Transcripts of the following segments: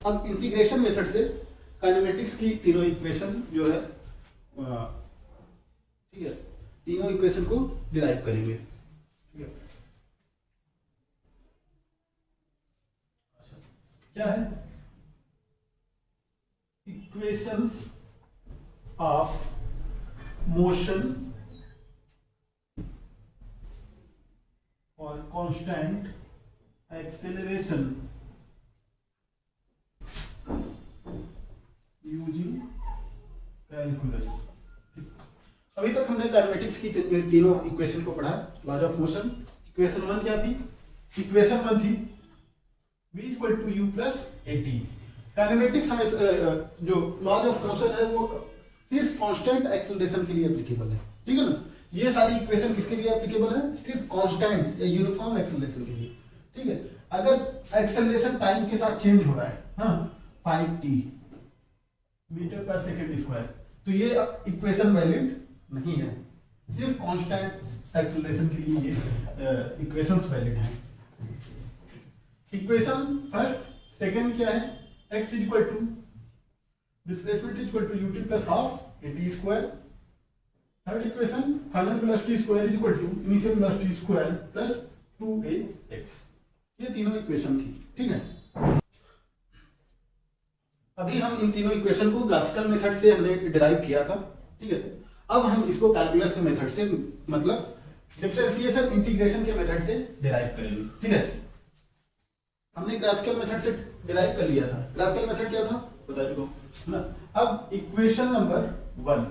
अब integration method से kinematics की तीनों इक्वेशन जो है ठीक है, तीनों इक्वेशन को डिराइव करेंगे। ठीक है, क्या है इक्वेशंस ऑफ मोशन और कांस्टेंट एक्सेलरेशन यूजिंग कैलकुलस। अभी तक हमने काइनेमेटिक्स की तीनों इक्वेशन को पढ़ा। Laws of motion, equation one क्या थी? इक्वेशन वन थी v equal to u plus a t. Kinematics हमें जो लॉज ऑफ मोशन है वो सिर्फ कांस्टेंट एक्सेलरेशन के लिए एप्लीकेबल है। ठीक है ना, ये सारी इक्वेशन किसके लिए एप्लीकेबल है? सिर्फ कांस्टेंट या यूनिफॉर्म एक्सेलरेशन के लिए। ठीक है, अगर एक्सेलरेशन टाइम के साथ चेंज हो रहा है, हाँ 5t मीटर पर सेकेंड स्क्वायर, तो ये इक्वेशन वैलिड नहीं है। सिर्फ कांस्टेंट एक्सेलरेशन के लिए ये इक्वेशंस वैलिड हैं। इक्वेशन फर्स्ट, सेकंड क्या है? x is equal to displacement is equal to ut plus half at square. Third equation final velocity square is equal to initial velocity square plus 2ax। ये तीनों equation थी। ठीक है, अभी हम इन तीनों इक्वेशन को ग्राफिकल मेथड से हमने डिराइव किया था। ठीक है, अब हम इसको कैलकुलस के मेथड से, मतलब डिफरेंशिएशन इंटीग्रेशन के मेथड से डिराइव करेंगे। ठीक है, हमने ग्राफिकल मेथड से डिराइव कर लिया था। ग्राफिकल मेथड क्या था बता चुका हूं ना। अब इक्वेशन नंबर वन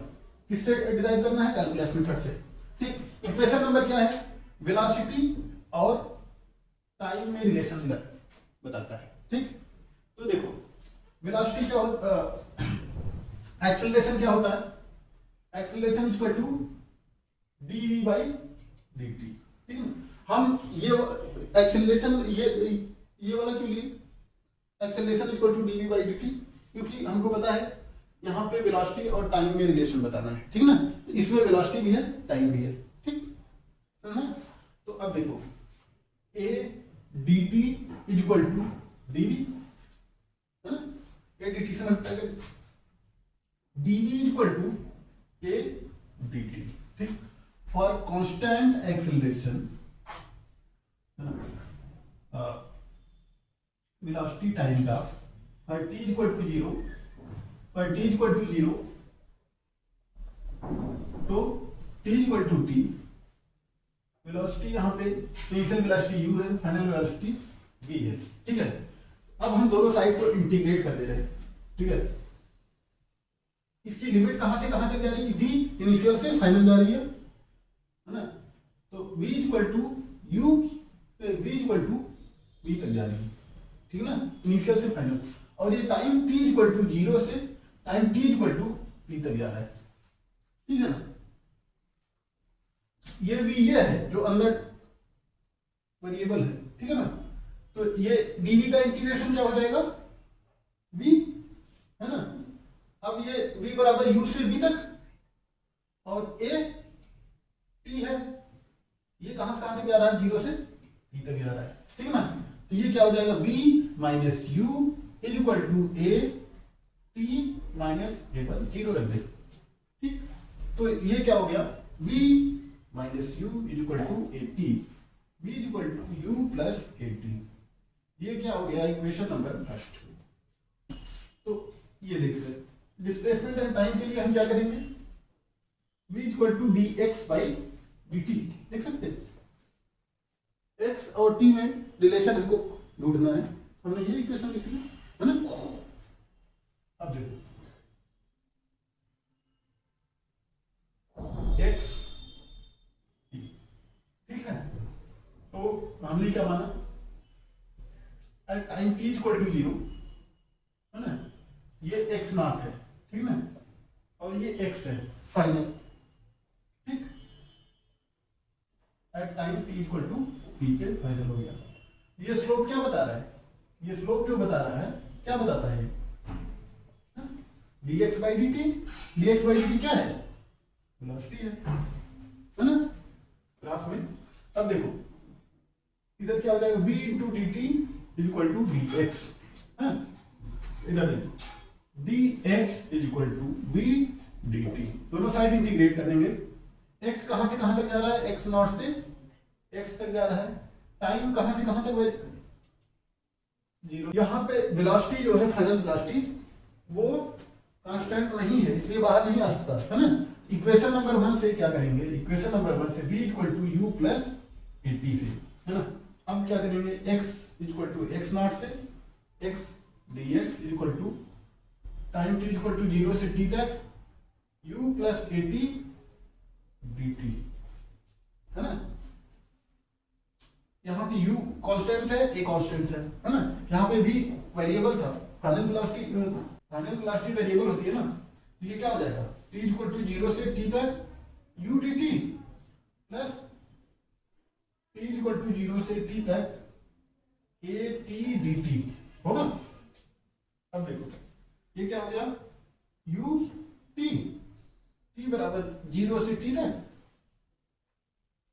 किससे डिराइव करना है? कैलकुलस मेथड से। ठीक, इक्वेशन नंबर क्या है? वेलोसिटी और टाइम में रिलेशन बताता है। ठीक, तो देखो वेलोसिटी क्या होता, एक्सेलरेशन क्या होता है? Acceleration equal to dv by dt। ठीक है, हम ये एक्सेलरेशन ये वाला क्यों लिए? Acceleration equal to dv by dt, क्योंकि हमको पता है यहाँ पे वेलोसिटी और टाइम में रिलेशन बताना है। ठीक ना, इसमें वेलोसिटी भी है टाइम भी है। ठीक है ना, तो अब देखो a dt is equal to dv है ना, a dt से मल्टीप्लाई कर, dv is equal to a dt। ठीक, for constant acceleration velocity time graph पर t इक्वल टू 0, पर t इक्वल टू 0 तो t equal to t, velocity यहाँ पे इनिशियल वेलोसिटी u है, फाइनल वेलोसिटी v है। ठीक है, अब हम दोनों साइड को इंटीग्रेट कर दे रहे हैं। ठीक है, इसकी लिमिट कहां से कहां तक जा रही है? v इनिशियल से फाइनल जा रही है ना, तो v equal to u, v equal to v तक जा रही है। ठीक है ना, इनिशियल से फाइनल। और ये टाइम t इक्वल टू 0 से time t equal to v तक जा रहा है। ठीक है ना, ये v ये है जो अंदर वेरिएबल है। ठीक है ना, तो ये dv का इंटीग्रेशन क्या हो जाएगा? v है ना। अब ये v बराबर u से v तक, और a t है, ये कहां से कहां तक जा रहा है? 0 से v तक जा रहा है। ठीक है ना, तो ये क्या हो जाएगा? v minus u is equal to a t minus a पर 0 रख दे। ठीक, तो ये क्या हो गया? v minus u is equal to a t, v is equal to u plus a t। ये क्या हो गया? Equation number first. तो ये देखिए डिस्प्लेसमेंट एंड टाइम के लिए हम क्या करेंगे? v equal to dx by dt देख सकते हैं। x और t में रिलेशन हमको ढूंढना है, हमने ये इक्वेशन लिख ली है ना। अब देखो x ठीक है, तो हमने क्या माना? टाइम t इक्वल टू 0 है ना, ये x नॉट है। ठीक ना, और ये x है फाइनल। ठीक, at time t equal to t के फाइनल हो गया। ये स्लोप क्या बता रहा है? ये स्लोप जो बता रहा है क्या बताता है? dx by dt, dx by dt क्या है? वेलोसिटी है ना ग्राफ में। अब देखो इधर क्या हो जाएगा? v into d t is equal to v x. इधर देखो dx is equal to v dt, दोनों साइड इंटीग्रेट कर देंगे। x कहां से कहां तक जा रहा है, x नॉट से x तक जा रहा है। टाइम कहां से कहां तक, 0। यहाँ पे वेलोसिटी जो है, फाइनल वेलोसिटी वो कांस्टेंट नहीं है, इसलिए बाहर नहीं आ सकता है ना। इक्वेशन नंबर 1 से क्या करेंगे, इक्वेशन नंबर 1 से v equal to u plus at से, है ना। हम क्या करेंगे, x equal to x naught से x dx equal to time t equal to 0 से t तक u प्लस at dt, है ना। यहाँ पे u कांस्टेंट है, a कांस्टेंट है ना। यहाँ पे v वेरिएबल था, फाइनल वेलोसिटी वेरिएबल होती है ना, तो ये क्या हो जाएगा, t इक्वल टू 0 से t तक u dt plus t equal to 0 से t तक a t dt होगा। अब देखो ये क्या हो गया, u t बराबर 0 से t तक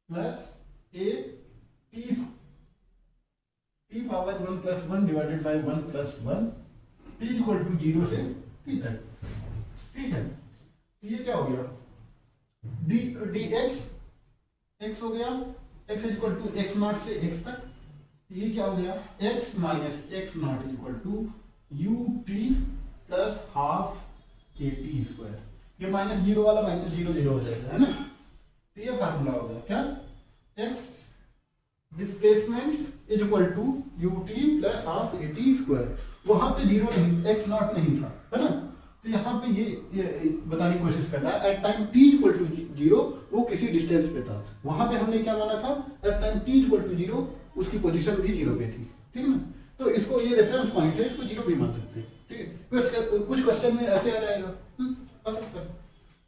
plus a t power 1 plus 1 divided by 1 plus 1 t equal to 0 से t तक, ठीक है। तो ये क्या हो गया, dx x हो गया, x equal to x naught से x तक, ये क्या हो गया, x minus x naught equal to u t plus half a t square. ये माइनस 0 वाला माइनस 0 0 हो जाएगा, है ना। तो ये फार्मूला हो गया क्या, x displacement is equal to u t plus half a t square. वहां पे 0 नहीं, एक्स नॉट नहीं था, है ना। तो यहाँ पे ये बताने की कोशिश कर रहा है, at time t equal to 0 वो किसी डिस्टेंस पे था। वहां पे हमने क्या माना था, at time t equal to 0 उसकी पोजीशन भी 0 पे थी, ठीक है ना। तो इसको ये रेफरेंस पॉइंट है, इसको 0 भी मान सकते हैं, ठीक है। कुछ क्वेश्चन में ऐसे आ जाएगा, आ सकता है,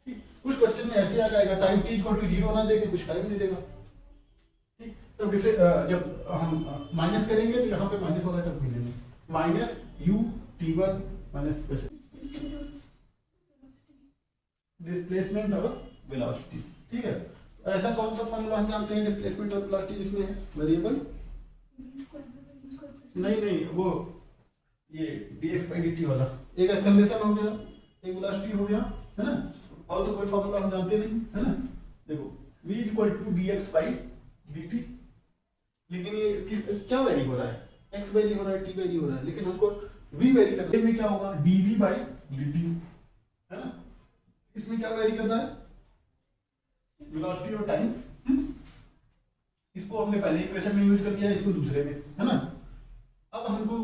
ठीक। कुछ क्वेश्चन में ऐसे आ जाएगा, टाइम t इक्वल टू 0 ना देके कुछ टाइम नहीं देगा, तो जब हम माइनस करेंगे तो यहाँ पे माइनस वाला टर्म मिलेगा, minus u t1 minus displacement और वेलोसिटी, ठीक है। तो ऐसा कौन सा फॉर्मूला हम जानते हैं डिस्प्लेसमेंट और वेलोसिटी जिसमें है वेरिएबल, नहीं वो ये dx by dt वाला, एक एक्सेलरेशन हो गया, एक वेलोसिटी हो गया, है ना। और तो कोई फॉर्मूला हम जानते नहीं, है ना। देखो v equal to dx by dt, लेकिन ये क्या वेरी हो रहा है, x वेरी हो रहा है, t वेरी हो रहा है, लेकिन हमको v वेरी करना है। में क्या होगा, dv by dt, है ना। इसमें क्या वेरी करना है, वेलोसिटी और टाइम। इसको हमने पहले इक्वेशन में यूज कर दिया, इसको दूसरे में, है ना। अब हमको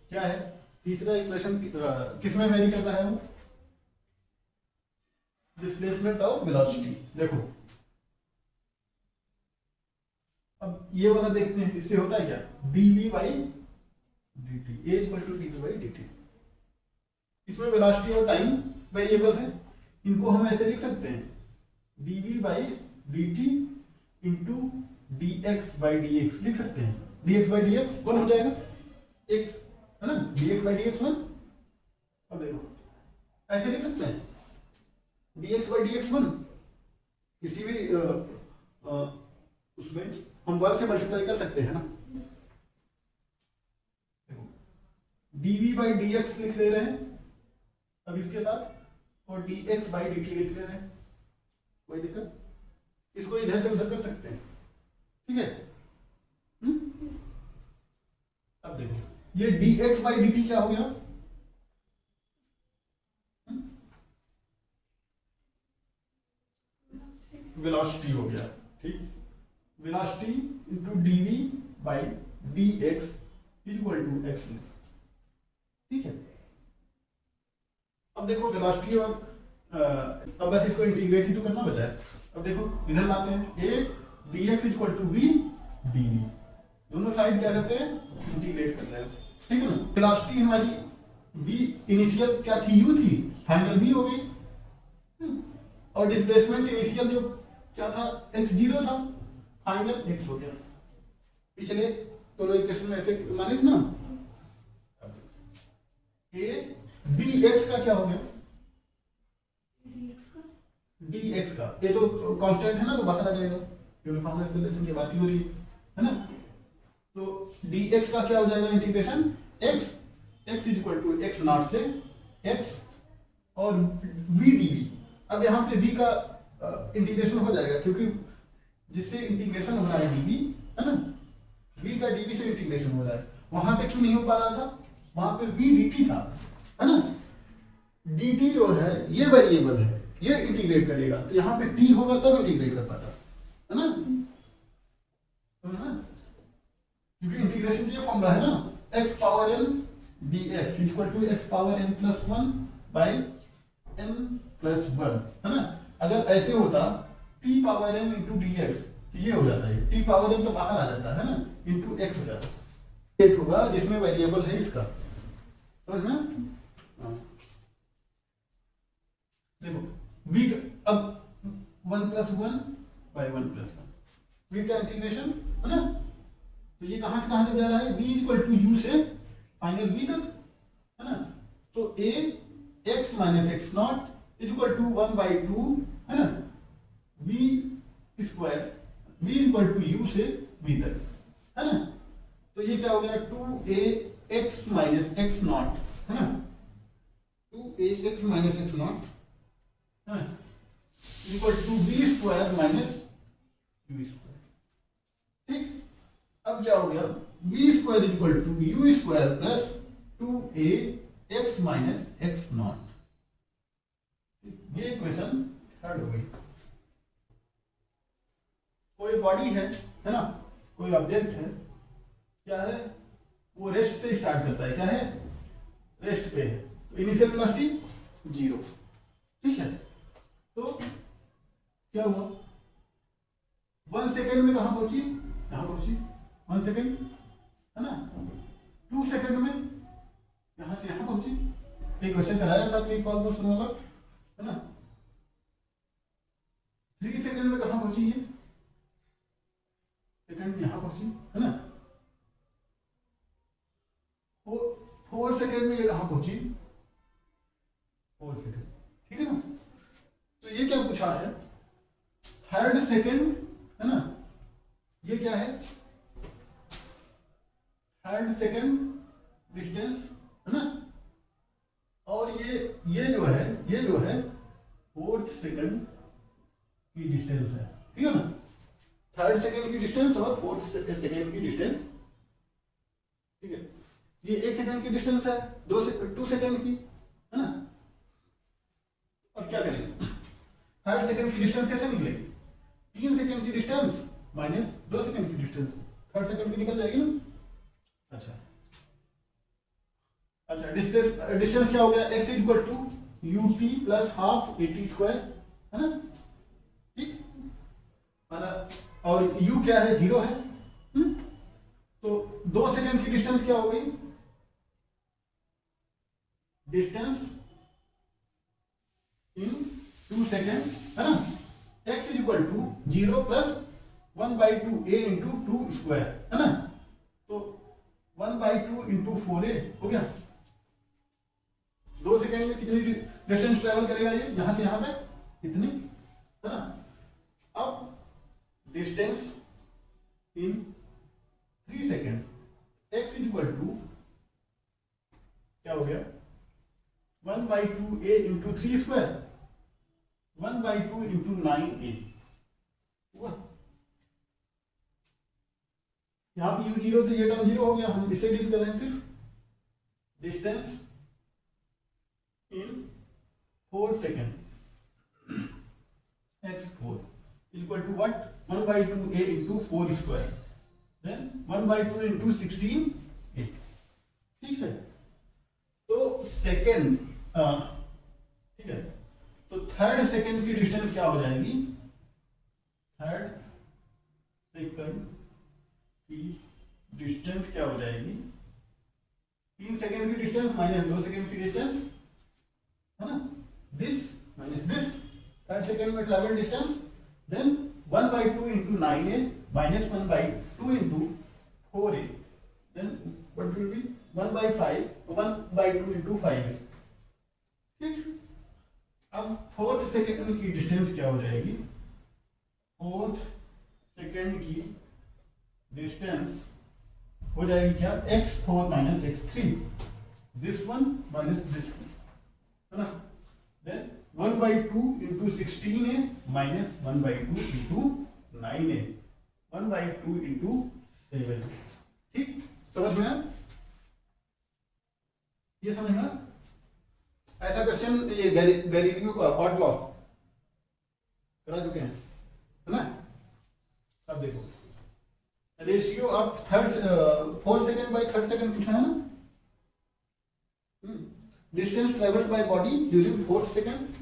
क्या है, तीसरा इक्वेशन किसमें वेरी करना है, वो डिस्प्लेसमेंट और वेलोसिटी। देखो अब ये वाला देखते हैं, इससे होता है क्या, dv by dt, a equal to dv by dt। इसमें वेलोसिटी और टाइम वेरिएबल है, इनको हम ऐसे लिख सकते हैं, dv by dt into dx by dx लिख सकते हैं। dx by dx 1 हो जाएगा, x, है ना, dx by dx 1। अब देखो ऐसे लिख सकते हैं, dx by dx 1, किसी भी उसमें हम 1 से मल्टीप्लाई कर सकते हैं ना। देखो dv by dx लिख ले रहे हैं अब इसके साथ, और dx by dt लिख ले रहे हैं, कोई दिक्कत, इसको इधर से उधर कर सकते हैं, ठीक है। अब देखो ये dx by dt क्या हो गया, वेलोसिटी हो गया, ठीक। Velocity into dv by dx equal to x, ठीक है। अब देखो वेलोसिटी और अब बस इसको इंटीग्रेट ही तो करना बचा है। अब देखो इधर लाते हैं, a dx equal to v dv, दोनों साइड क्या करते हैं, इंटीग्रेट कर रहे हैं, ठीक है ना। वेलोसिटी हमारी v इनिशियल क्या थी, u थी, फाइनल v हो गई, और डिस्प्लेसमेंट इनिशियल जो क्या था, x0 था, फाइनल x हो गया। पिछले दोनों इक्वेशन में ऐसे माने थे ना। a dx का क्या हो गया, dx का, ये तो कांस्टेंट है ना, तो बाहर आ जाएगा, यूनिफॉर्म एक्सेलरेशन की बात ही हो रही है ना। तो dx का क्या हो जाएगा, integration x, x equal to x naught से x और v dv। अब यहाँ पे v का इंटीग्रेशन हो जाएगा, क्योंकि जिससे इंटीग्रेशन हो रहा है dv, है ना, v का dv से इंटीग्रेशन हो रहा है। वहां पे क्यों नहीं हो पा रहा था, वहां पे v dt था, है ना। dt जो है ये वेरिएबल है, ये इंटीग्रेट करेगा, तो यहाँ पे t होगा तब इंटीग्रेट कर पाता, है ना। क्योंकि इंटीग्रेशन की ये फॉर्मूला है ना, x power n dx equal to x power n plus 1 by n plus 1, है ना। अगर ऐसे होता t power n into dx, ये हो जाता है, t पावर n तो बाहर आ जाता है ना, इंटू x हो जाता है। ये होगा जिसमें वेरिएबल है इसका, समझ में। देखो v अब 1 प्लस 1 बाई 1 प्लस 1, v का इंटीग्रेशन, है ना। तो ये कहां से कहां तक जा रहा है, v इक्वल टू u से फाइनल v तक, है ना। तो a x minus x naught equal to 1 by 2, है ना, v square, v equal to u से v तक, है ना। तो ये क्या हो गया, 2a x minus x not, है ना, 2a x minus x naught equal to v square minus u square. ठीक, अब क्या हो गया, v square equal to u square plus 2a x minus x naught. ये इक्वेशन थर्ड हो गई। कोई बॉडी है ना, कोई ऑब्जेक्ट है, क्या है, वो रेस्ट से स्टार्ट करता है, क्या है, रेस्ट पे है, तो इनिशियल वेलोसिटी 0, ठीक है। तो क्या हुआ, 1 सेकेंड में कहां पहुंची, यहां पहुंची 1 सेकेंड, है ना। 2 सेकेंड में यहां से यहां पहुंची, एक क्वेश्चन कराया था क्लिक फॉर क्वेश्चन वाला, है ना। 3 सेकेंड में कहां पहुंची, ये सेकेंड में यहां पहुंची, है ना। 4 सेकेंड में ये कहां पहुंची, 4 सेकेंड, ठीक है ना। तो ये क्या पूछा है, थर्ड सेकेंड, है ना, ये क्या है, थर्ड सेकेंड डिस्टेंस, है ना। और ये जो है फोर्थ सेकेंड की डिस्टेंस है, ठीक है ना। थर्ड सेकेंड की डिस्टेंस और फोर्थ सेकेंड की डिस्टेंस, ठीक है। ये 1 सेकेंड की डिस्टेंस है, 2 सेकेंड की, है ना। अब क्या करेंगे, थर्ड सेकेंड की डिस्टेंस कैसे निकलेगी, 3 सेकेंड की डिस्टेंस माइनस 2 सेकेंड की डिस्टेंस, थर्ड सेकेंड की निकल जाएगी ना। अच्छा डिस्टेंस क्या हो गया, x equal to ut plus half at square, है ना, ठीक, और u क्या है, 0 है। तो 2 सेकेंड की डिस्टेंस क्या हो गई, डिस्टेंस इन 2 सेकेंड, है ना। x equal to 0 plus 1 by 2a into 2 square, है ना। तो 1 बाई 2 इंटू 4a हो गया। 2 सेकेंड में कितनी डिस्टेंस ट्रेवल करेगा, ये यहां से यहां तक इतनी, है ना। अब distance in 3 second, x equal to क्या हो गया, 1 by 2a into 3 square, 1 by 2 into 9a, यहां पे u0 तो ये टर्म 0 हो गया, हम इससे डील कर रहे हैं सिर्फ। Distance in 4 second x4 equal to what, 1 by 2a into 4 square, then 1 by 2 into 16a, ठीक है। तो सेकेंड, ठीक है, तो थर्ड सेकेंड की डिस्टेंस क्या हो जाएगी, थर्ड सेकेंड की डिस्टेंस क्या हो जाएगी, 3 सेकेंड की डिस्टेंस माइनस 2 सेकेंड की डिस्टेंस, है ना, this minus this, third second में travel distance, then 1 by 2 into 9a minus 1 by 2 into 4a, then what will be 1 by 5, 1 by 2 into 5a, ठीक। अब फोर्थ सेकेंड की डिस्टेंस क्या हो जाएगी, फोर्थ सेकेंड की डिस्टेंस हो जाएगी क्या, x4 minus x3, this one minus this two, है ना। Then 1/2 into 16a minus 1/2 into 9a, 1/2 into 7। ठीक, समझ में आया? ये समझ में आया? ऐसा क्वेश्चन ये गैलीलियो का ऑड लॉ करा चुके हैं, है ना। अब देखो ratio of fourth second by third second पूछा है ना। Distance travelled by body during fourth second.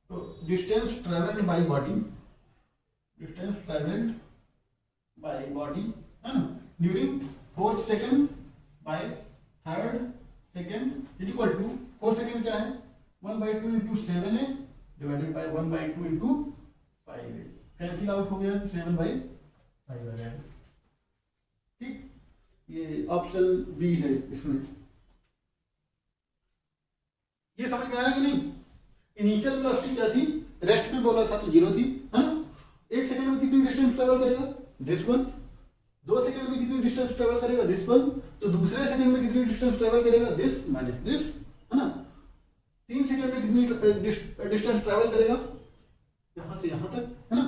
तो distance travelled by body, distance travelled by body, है ना, during fourth second by third second is equal to, fourth second क्या है, 1/2 into 7a divided by 1/2 into 5a। Cancel out हो गया तो 7/5 आ गया। ठीक, ये ऑप्शन बी है इसमें। ये समझ में आया कि नहीं? इनिशियल वेलोसिटी क्या थी, रेस्ट पे बोला था तो 0 थी, है ना। 1 सेकंड में कितनी डिस्टेंस ट्रेवल करेगा, दिस वन। 2 सेकंड में कितनी डिस्टेंस ट्रेवल करेगा, दिस वन। तो दूसरे सेकंड में कितनी डिस्टेंस ट्रेवल करेगा, दिस माइनस दिस, है ना। 3 सेकंड में कितनी डिस्टेंस ट्रेवल करेगा, यहां से यहां तक, है ना।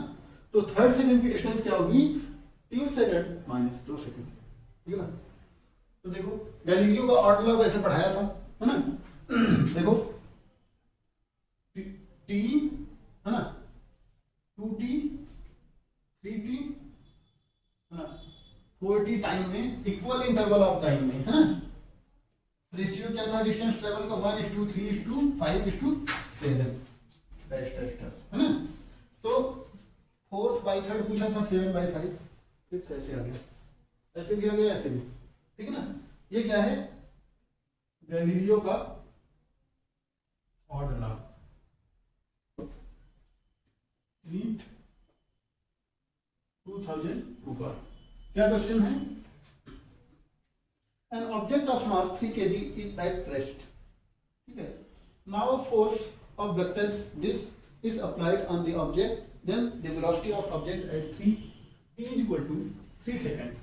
तो थर्ड सेकंड की डिस्टेंस क्या होगी, 3 सेकंड माइनस 2 सेकंड, ठीक है ना। तो देखो गैलीलियो का ऑड लॉ वैसे पढ़ाया था, है ना। देखो टी, है ना, 2t 3t, है ना, 4t टाइम में, इक्वल इंटरवल ऑफ टाइम में, है ना। रेशियो क्या था डिस्टेंस ट्रेवल का, 1:3:5:7 डैश डैश डैश, है ना। तो फोर्थ बाई थर्ड पूछा था 7/5, फिर कैसे आ गया, ऐसे भी आ गया, ऐसे भी, ठीक है ना। ये क्या है, गैलीलियो का ऑड लॉ। नीट 2002 का क्या क्वेश्चन है, an object of mass 3 kg is at rest, ठीक है। Now force of vector this is applied on the object, then the velocity of object at 3 t is equal to 3 second.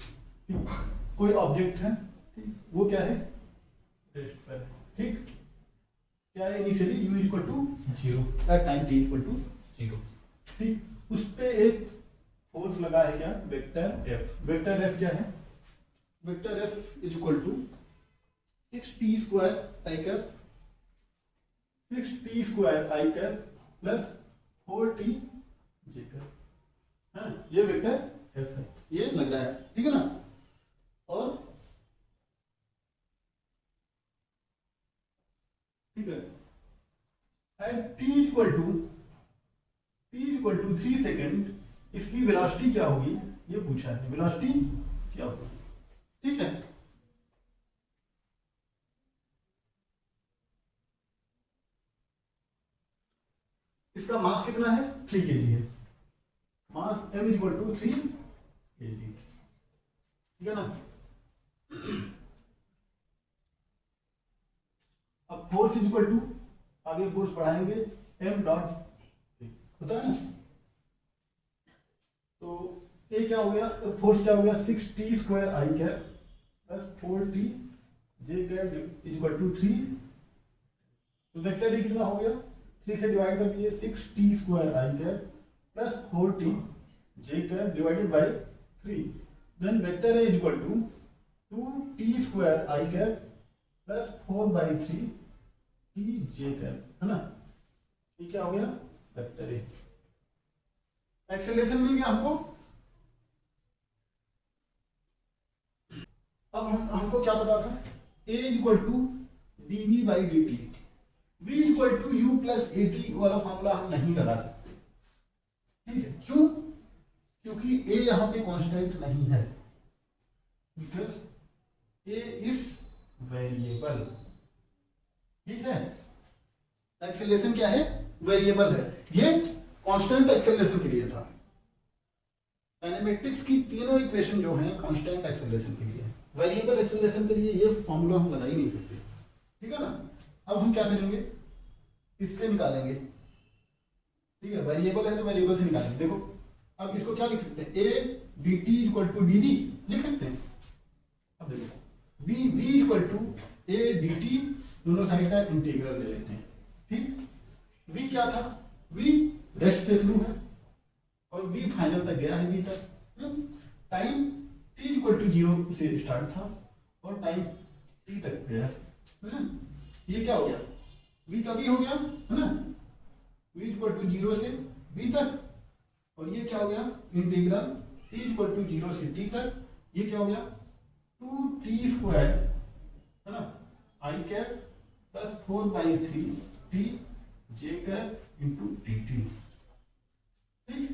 कोई object है, ठीक, वो क्या है, rest पर है, ठीक। क्या है initially u equal to 0 at time t equal to 0, ठीक। उस पे एक फोर्स लगा है क्या, वेक्टर f। वेक्टर f क्या है, vector f is equal to 6t² i cap, 6t² i cap plus 4t j cap, हाँ, ये वेक्टर f है, ये लग रहा है, ठीक है ना। और ठीक है, and t equal to 3 second, इसकी वेलोसिटी क्या होगी ये पूछा है, वेलोसिटी क्या होगी, ठीक है। इसका मास कितना है, 3 kg है, mass m is equal to 3 kg, ठीक है ना। अब फोर्स इज इक्वल टू, आगे फोर्स बढ़ाएंगे, m डॉट होता है ना। तो ये क्या हो गया, तो फोर्स क्या हो गया, 6t² i cap plus 4t j cap is equal to 3। तो वेक्टर कितना हो गया, 3 से डिवाइड कर दिए, 6t² i cap plus 4t j cap divided by 3। Then vector is equal to 2t² i cap plus 4/3 t j cap, है ना। ये क्या हो गया, वेक्टर ए। एक्सेलरेशन मिल गया हमको। अब हमको क्या पता था, a equal to dv/dt, v equal to u plus at वाला फॉर्मूला हम नहीं लगा सकते, ठीक है। क्यों, क्योंकि a यहां पे कांस्टेंट नहीं है, बिकॉज a इज वेरिएबल, ठीक है। एक्सेलरेशन क्या है, वेरिएबल है, ये कांस्टेंट एक्सेलरेशन के लिए था। काइनेमेटिक्स की तीनों इक्वेशन जो हैं कांस्टेंट एक्सेलरेशन के लिए है, वेरिएबल एक्सेलरेशन के लिए ये फॉर्मूला हम लगा ही नहीं सकते, ठीक है ना। अब हम क्या करेंगे, इससे निकालेंगे, ठीक है। वेरिएबल है तो वेरिएबल से निकालेंगे। देखो अब इसको क्या लिख सकते हैं, a dt equal to dv लिख सकते हैं। अब देखो v equal to a d t दोनों साइड का इंटीग्रल ले लेते हैं, ठीक। v क्या था, v रेस्ट से शुरू है और v फाइनल तक गया है, v तक। टाइम t इक्वल टू 0 से स्टार्ट था और टाइम t तक गया है ना। ये क्या हो गया, v का v हो गया है ना, v इक्वल टू 0 से v तक। और ये क्या हो गया, इंटीग्रल t इक्वल टू 0 से t तक। ये क्या हो गया, 2t² है ना, i cap plus 4/3t j cap into dt, ठीक।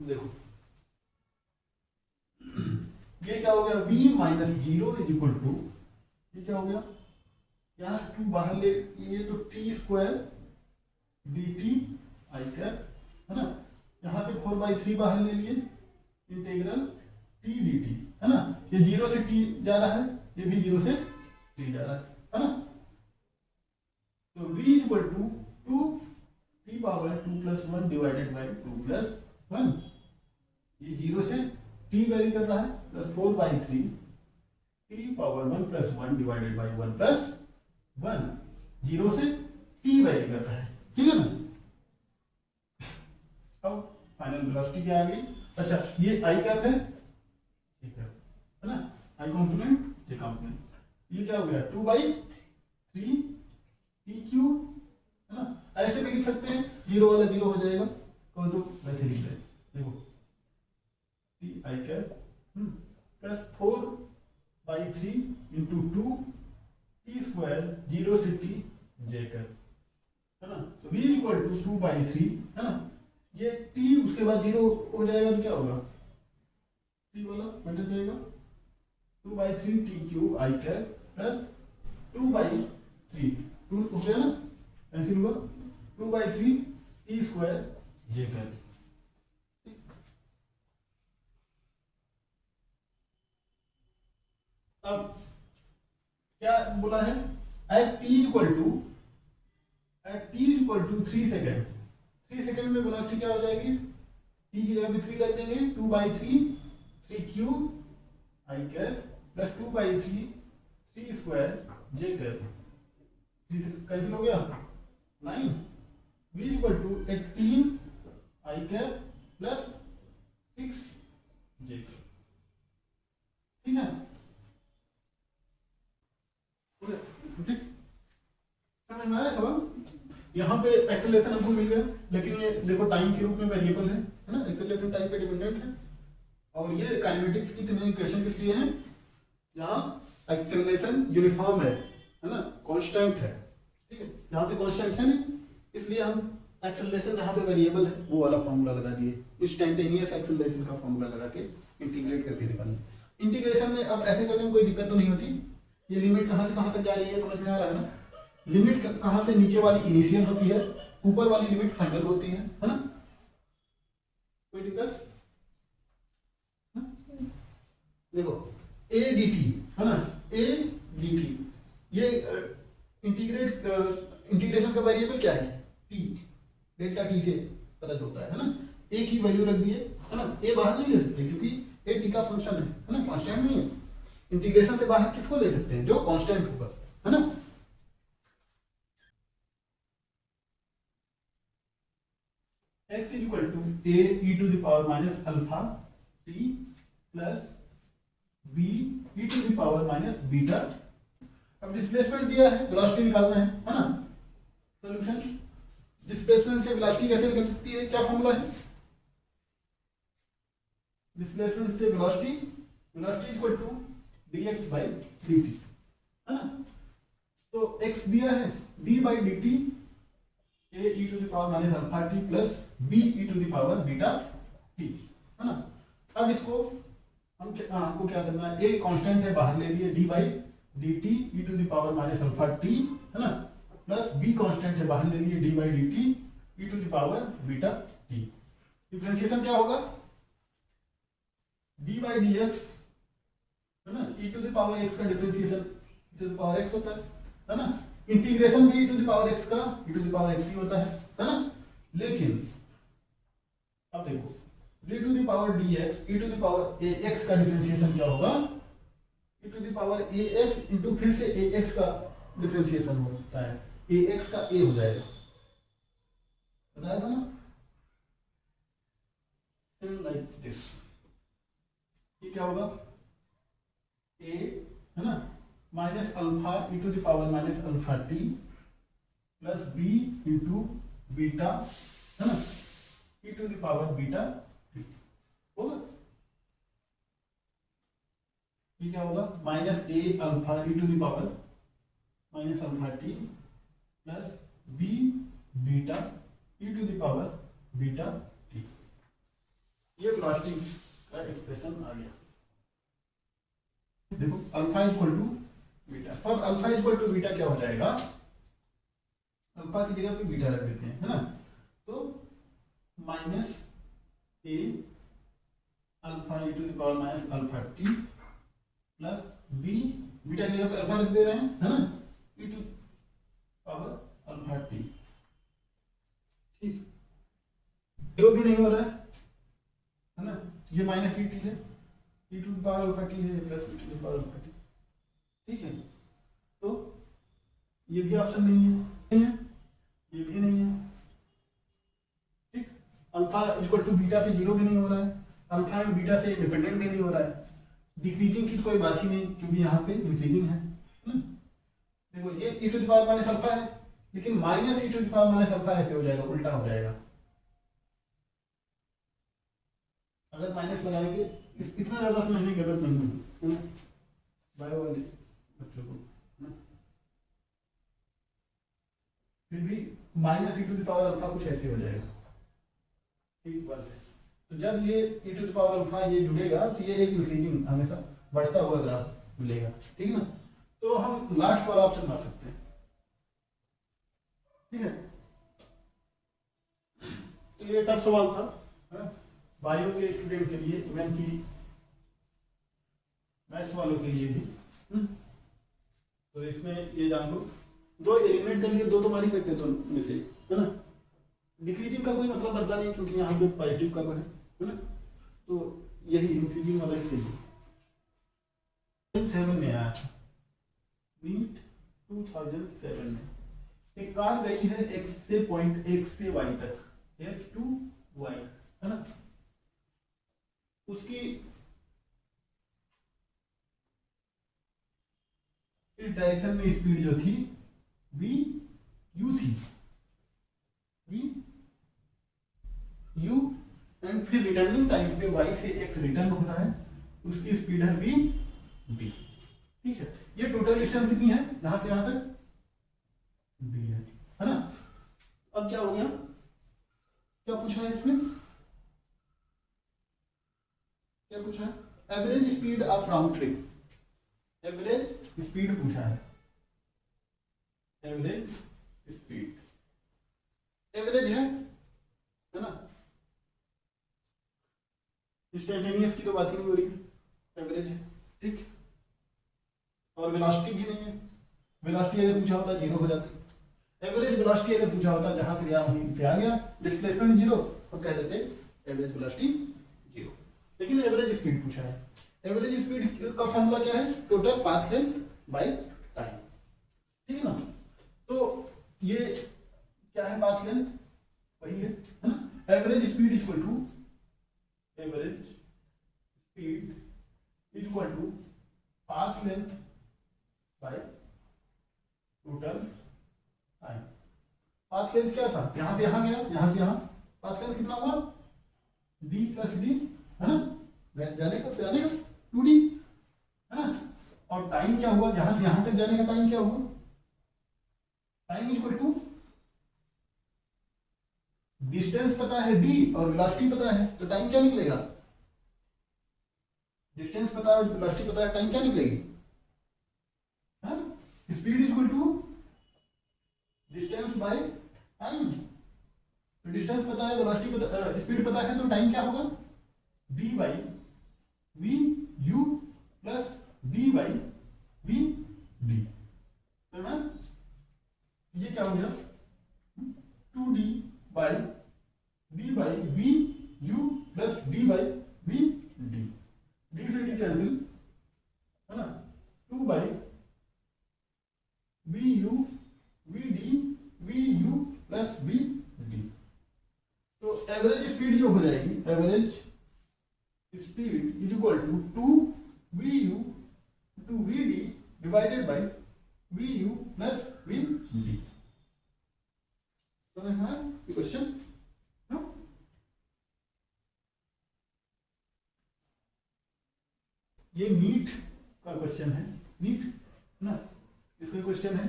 देखो ये क्या हो गया, v minus 0 is equal to, ये क्या हो गया, यहाँ 2 बाहर ले लिए तो t² dt i कैप है ना, यहाँ से 4/3 बाहर ले लिए, इंटीग्रल t dt है ना। ये 0 से t जा रहा है, ये भी 0 से t जा रहा है ना। तो v equal to 2t power 2 plus 1 divided by 2 plus 1, ये 0 से t वेरी कर रहा है, plus 4/3 t power 1 plus 1 divided by 1 plus 1, 0 से t वेरी कर रहा है, ठीक है ना। अब फाइनल वेलोसिटी क्या आ गई, अच्छा ये i कैप है, ठीक है ना, i कॉम्पोनेंट ये कॉम्पोनेंट, ये क्या हो गया 2/3 t क्यूब है ना। ऐसे भी लिख सकते हैं, 0 वाला 0 हो जाएगा, तो वैसे लिख रहे देखो t i cap plus 4/3 into 2 t² 0 से t j कैप है ना। तो v इक्वल टू 2/3 है ना, ये t उसके बाद 0 हो जाएगा तो क्या होगा, t वाला बटन जाएगा 2/3 t cube i cap plus 2/3 2 हो गया ना, कैंसिल हुआ, 2/3 t² j कैप। अब क्या बोला है, at t equal to 3 second, 3 second में वेलोसिटी क्या हो जाएगी, t की जगह पे 3 रख देंगे, 2/3 3 cube i cap plus 2/3 t² j cap, cancel हो गया 9, v equal to 18 i cap plus 6 j cap, ठीक है। समझ में आया सवाल, यहाँ पे एक्सेलरेशन हमको मिल गया, लेकिन ये देखो टाइम के रूप में वेरिएबल है ना, एक्सेलरेशन टाइम पे डिपेंडेंट है। और ये काइनेमेटिक्स की तीनों इक्वेशन किस लिए हैं, जहाँ एक्सेलरेशन यूनिफॉर्म है ना, कांस्टेंट है, ठीक है। यहाँ पे कांस्टेंट है नहीं, इसलिए हम एक्सेलरेशन जहाँ पे वेरिएबल है वो वाला फॉर्मूला लगा दिए, इंस्टेंटेनियस एक्सेलरेशन का फॉर्मूला लगा के इंटीग्रेट करके निकालना। इंटीग्रेशन में अब ऐसे करने में कोई दिक्कत तो नहीं होती, ये लिमिट कहाँ से कहाँ तक जा रही है समझ में आ रहा है ना। लिमिट कहाँ से, नीचे वाली इनिशियल होती है, ऊपर वाली लिमिट फाइनल होती है ना, कोई दिक्कत। देखो a dt है ना, a dt ये इंटीग्रेशन का वेरिएबल क्या है, t, डेल्टा t से पता चलता है ना। a की वैल्यू रख दिए है ना, a बाहर नहीं ले सकते क्योंकि a t का फंक्शन है ना, कांस्टेंट नहीं है। इंटीग्रेशन से बाहर किसको ले सकते हैं, जो कांस्टेंट होगा है ना। x is equal to a e to the power minus alpha t plus b e to the power minus beta. अब डिस्प्लेसमेंट दिया है, वेलोसिटी निकालना है ना। सॉल्यूशन, डिस्प्लेसमेंट से वेलोसिटी कैसे निकल सकती है, क्या फॉर्मूला है, डिस्प्लेसमेंट से velocity, velocity equal to dx by dt है ना। तो x दिया है d by dt a e to the power minus alpha t plus b e to the power beta t है ना। अब इसको हमको क्या करना है, a कांस्टेंट है बाहर ले लिए, d by dt e to the power minus alpha t है ना, प्लस b कांस्टेंट है बाहर ले लिए, d by dt e to the power beta t। Differentiation क्या होगा, d by dx है ना, e to the power x का differentiation e to the power x होता है ना। इंटीग्रेशन भी e to the power x का e to the power x ही होता है ना। लेकिन अब देखो d to the power dx e to the power ax का डिफरेंशिएशन क्या होगा, e to the power ax into फिर से ax का डिफरेंशिएशन होता है, ax का a हो जाएगा, बताया था ना, लाइक दिस। ये क्या होगा, a है ना minus alpha e to the power minus alpha t plus b into beta है ना e to the power beta t होगा। ये क्या होगा, minus a alpha e to the power minus alpha t plus b beta e to the power beta t. ये velocity का expression आ गया। देखो alpha equal to beta, for alpha equal to beta क्या हो जाएगा, अल्फा की जगह पे बीटा रख देते हैं है ना, तो minus a alpha e to the power minus alpha t plus b, beta की जगह पे अल्फा रख दे रहे हैं है ना, e to power alpha t. ठीक, जीरो भी नहीं हो रहा है ना, ये माइनस ई टी है, e to power alpha t है plus e to power alpha t. ठीक है, तो ये भी ऑप्शन नहीं है, ये भी नहीं है। ठीक, अल्फा इक्वल टू बीटा पे जीरो भी नहीं हो रहा है, अल्फा एंड बीटा से इंडिपेंडेंट भी नहीं हो रहा है, डिक्रीजिंग की तो कोई बात ही नहीं क्योंकि यहाँ पे इंक्रीजिंग है ना। देखो ये e to the power minus alpha है, लेकिन minus e to the power minus alpha ऐसे हो जाएगा, उल्टा हो जाएगा। अगर माइनस लगाएंगे इतना ज्यादा समझने की जरूरत नहीं है बायो वाले बच्चों को, फिर भी minus e to the power alpha कुछ ऐसे हो जाएगा। ठीक बात है, तो जब ये e to the power alpha ये जुड़ेगा तो ये एक इंक्रीजिंग हमेशा बढ़ता हुआ ग्राफ मिलेगा। ठीक है ना, तो हम लास्ट वाला ऑप्शन मार सकते हैं। ठीक है, तो ये टफ सवाल था बायो के स्टूडेंट के लिए, इवन की मैथ्स वालों के लिए भी। तो इसमें ये जान लो, दो एलिमिनेट कर लिए, दो तो मार ही सकते हैं दोनों में से है ना। डिक्रीजिंग का कोई मतलब बनता नहीं क्योंकि यहाँ पे पॉजिटिव कर्व है ना, तो यही इंक्रीजिंग वाला ही सही है। 7 में आया था नीट 2007 में, एक कार गई है x से पॉइंट x से y तक, x टू y है ना, उसकी इस डायरेक्शन में स्पीड जो थी v u थी, v u, एंड फिर रिटर्निंग टाइम पे y से x रिटर्न होता है, उसकी स्पीड है v d। ठीक है, ये टोटल डिस्टेंस कितनी है यहां से यहां तक, d है ना। अब क्या हो गया, क्या पूछा है इसमें, क्या पूछा है, average speed of round trip, average speed पूछा है, एवरेज स्पीड, एवरेज है ना, इंस्टेंटेनियस की तो बात ही नहीं हो रही, एवरेज है। ठीक, और वेलोसिटी भी नहीं है, वेलोसिटी अगर पूछा होता जीरो हो जाती, एवरेज वेलोसिटी अगर पूछा होता जहां से गया वहीं पे आ गया, डिस्प्लेसमेंट जीरो, तो कह देते एवरेज वेलोसिटी जीरो। लेकिन एवरेज स्पीड पूछा है, एवरेज स्पीड का फॉर्मूला क्या है, total path length by time. ठीक है ना, तो ये क्या है, पाथ लेंथ वही है ना, average speed equal to, average speed equal to path length by total time. Path length क्या था, यहां से यहां गया, यहां से यहां, पाथ लेंथ कितना हुआ, d प्लस डी है ना, जाने का 2d है ना, और टाइम क्या हुआ, यहां से यहां तक जाने का टाइम क्या हुआ, टाइम इक्वल टू डिस्टेंस पता है d और वेलोसिटी पता है, तो टाइम क्या निकलेगा, डिस्टेंस पता है और वेलोसिटी पता है, टाइम क्या निकलेगी, speed equal to distance by time. तो डिस्टेंस पता है, वेलोसिटी पता, स्पीड पता है, तो टाइम क्या होगा, d by v u plus d by v d. तो ना ये क्या हो गया, 2d by d by v u plus d by v d, d से d कैंसिल है ना, स्पीड जो हो जाएगी, average speed is equal to 2VU two VD divided by VU plus VD। समझ में आया ये क्वेश्चन? ये नीट का क्वेश्चन है, नीट ना, इसका क्वेश्चन है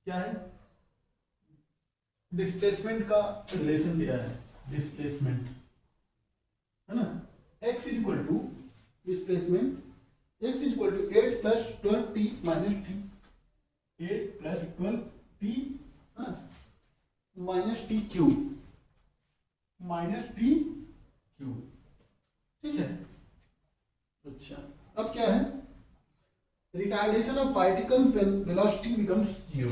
क्या है, डिस्प्लेसमेंट का रिलेशन दिया है, डिस्प्लेसमेंट है ना, x is equal to displacement x is equal to 8 plus 12t minus t, 8 plus 12t minus t cube, minus t cube, ठीक है। अच्छा अब क्या है, retardation of particle when velocity becomes zero,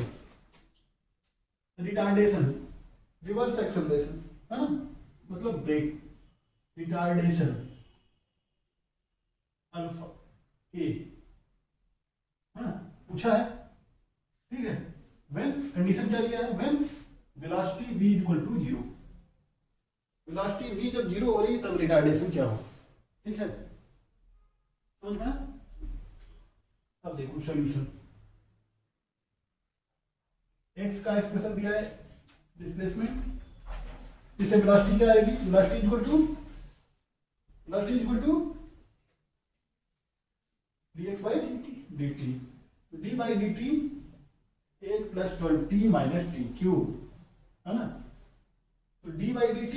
retardation reverse acceleration है ना, मतलब break, retardation alpha ए है ना, पूछा है, ठीक है। व्हेन कंडीशन क्या दिया है, when velocity v equal to zero, velocity v जब जीरो हो रही तब रिटार्डेशन क्या हो, ठीक है, समझ में? अब देखो सॉल्यूशन, x का एक्सप्रेशन दिया है डिस्प्लेसमेंट, इससे वेलोसिटी क्या आएगी, velocity equal to dx by dt, d by dt 8 plus 12t minus t cube है ना, तो d by dt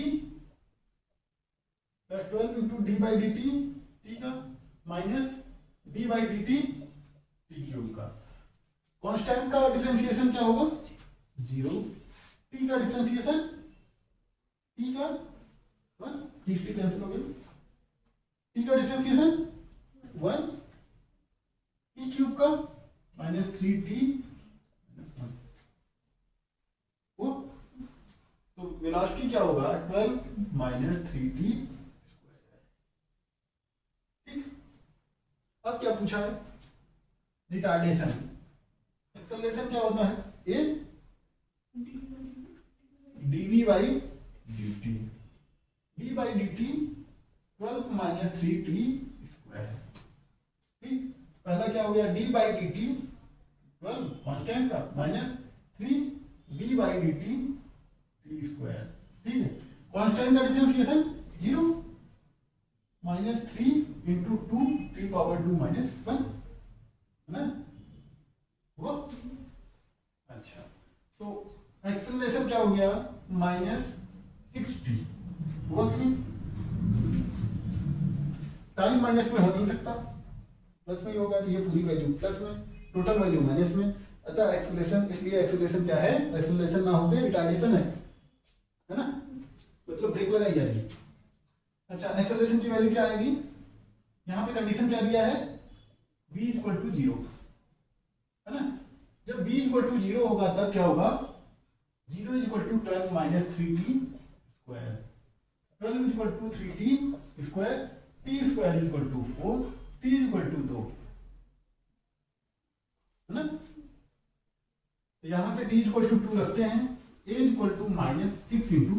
plus 12 into d by d t का minus d by d t cube का, constant का differentiation क्या होगा, zero, t का differentiation t का वन, टी कैंसिल हो गया, टी का डिफरेंशिएशन वन, टी क्यूब का माइनस 3t, वो तो वेलोसिटी क्या होगा 12 माइनस 3t, ठीक। अब क्या पूछा है, रिटार्डेशन, एक्सेलरेशन क्या होता है, a d v by d t, d by d t 12 minus 3t square, ठीक। पहला क्या हो गया, d by d t 12 constant का minus 3 d by d t t square, ठीक है। कांस्टेंट का differentiation zero, minus 3 into 2 t power 2 minus 1 है ना, वो अच्छा, तो एक्सेलरेशन क्या हो गया माइनस 6t, हुआ कि नहीं, टाइम माइनस में हो नहीं सकता, प्लस में ही होगा, तो ये पूरी वैल्यू प्लस में, टोटल वैल्यू माइनस में, अतः एक्सेलरेशन, इसलिए एक्सेलरेशन क्या है, एक्सेलरेशन ना होकर रिटार्डेशन है ना, मतलब ब्रेक लगाई जाएगी। अच्छा एक्सेलरेशन की वैल्यू क्या आएगी, यहाँ पे कंडीशन क्या दिया है, v इक्वल टू जीरो है ना, जब v इक्वल टू जीरो होगा तब क्या होगा, 0 equal to 12 minus 3t square, 12 equal to 3t square, t square equal to 4, t equal to 2 है ना, तो यहां से t इक्वल टू 2 रखते हैं, a equal to minus 6 into